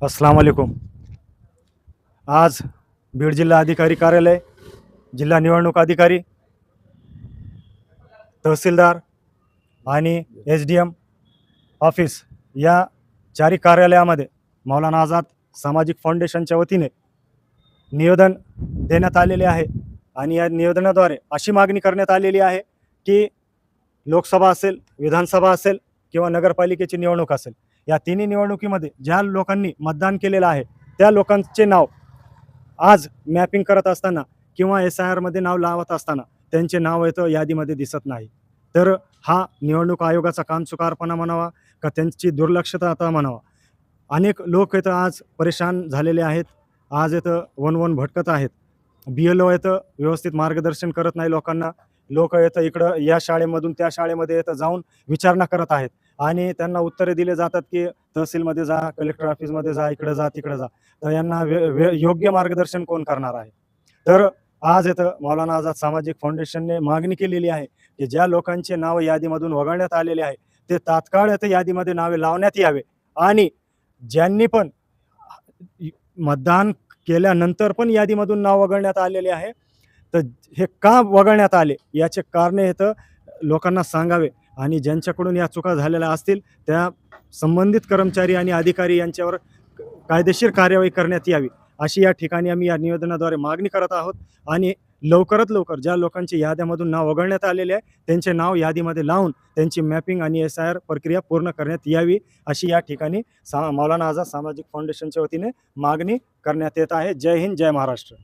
अस्सलाम वालेकुम। आज बीड जिल्हा अधिकारी कार्यालय, जिल्हा निवडणूक अधिकारी, तहसीलदार आणि एस-डी-एम ऑफिस या चारी कार्यालयामध्ये मौलाना आझाद सामाजिक फाउंडेशनच्या वतीने निवेदन देण्यात आलेले आहे आणि या निवेदनाद्वारे अशी मागणी करण्यात आलेली आहे की लोकसभा असेल, विधानसभा असेल किंवा नगरपालिकेची निवडणूक असेल, या तिन्ही निवडणुकीमध्ये ज्या लोकांनी मतदान केलेलं आहे त्या लोकांचे नाव आज मॅपिंग करत असताना किंवा SIRमध्ये नाव लावत असताना त्यांचे नाव येतं यादीमध्ये दिसत नाही। तर हा निवडणूक आयोगाचा कामचुकारपणा म्हणावा का त्यांची दुर्लक्षता म्हणावा। अनेक लोक इथं आज परेशान झालेले आहेत, आज इथं वन भटकत आहेत। BLO इथं व्यवस्थित मार्गदर्शन करत नाही लोकांना। लोक इथं इकडं या शाळेमधून त्या शाळेमध्ये इथं जाऊन विचारणा करत आहेत आणि त्यांना उत्तरे दिले जातात की तहसीलमध्ये जा, कलेक्टर ऑफिसमध्ये जा, इकडे जा, तिकडे जा। तर यांना योग्य मार्गदर्शन कोण करणार आहे। तर आज इथं मौलाना आझाद सामाजिक फाउंडेशनने मागणी केलेली आहे की ज्या लोकांचे नाव यादीमधून वगळण्यात आलेले आहे ते तात्काळ इथं यादीमध्ये नावे लावण्यात यावे आणि ज्यांनी पण मतदान केल्यानंतर पण यादीमधून नाव वगळण्यात आलेले आहे तर हे का वगळण्यात आले याचे कारणे इथं लोकांना सांगावे आणि ज्यांच्याकडून या चुका झालेल्या असतील त्या संबंधित कर्मचारी आणि अधिकारी यांच्यावर कायदेशीर कार्यवाही करण्यात यावी अशी या ठिकाणी आम्ही या निवेदनाद्वारे मागणी करत आहोत। आणि लवकरात लवकर ज्या लोकांची याद्यामधून नाव वगळण्यात आलेले आहे त्यांचे नाव यादीमध्ये लावून त्यांची मॅपिंग आणि SIR प्रक्रिया पूर्ण करण्यात यावी अशी या ठिकाणी मौलाना आझाद सामाजिक फाउंडेशनच्या वतीने मागणी करण्यात येत आहे। जय हिंद, जय महाराष्ट्र।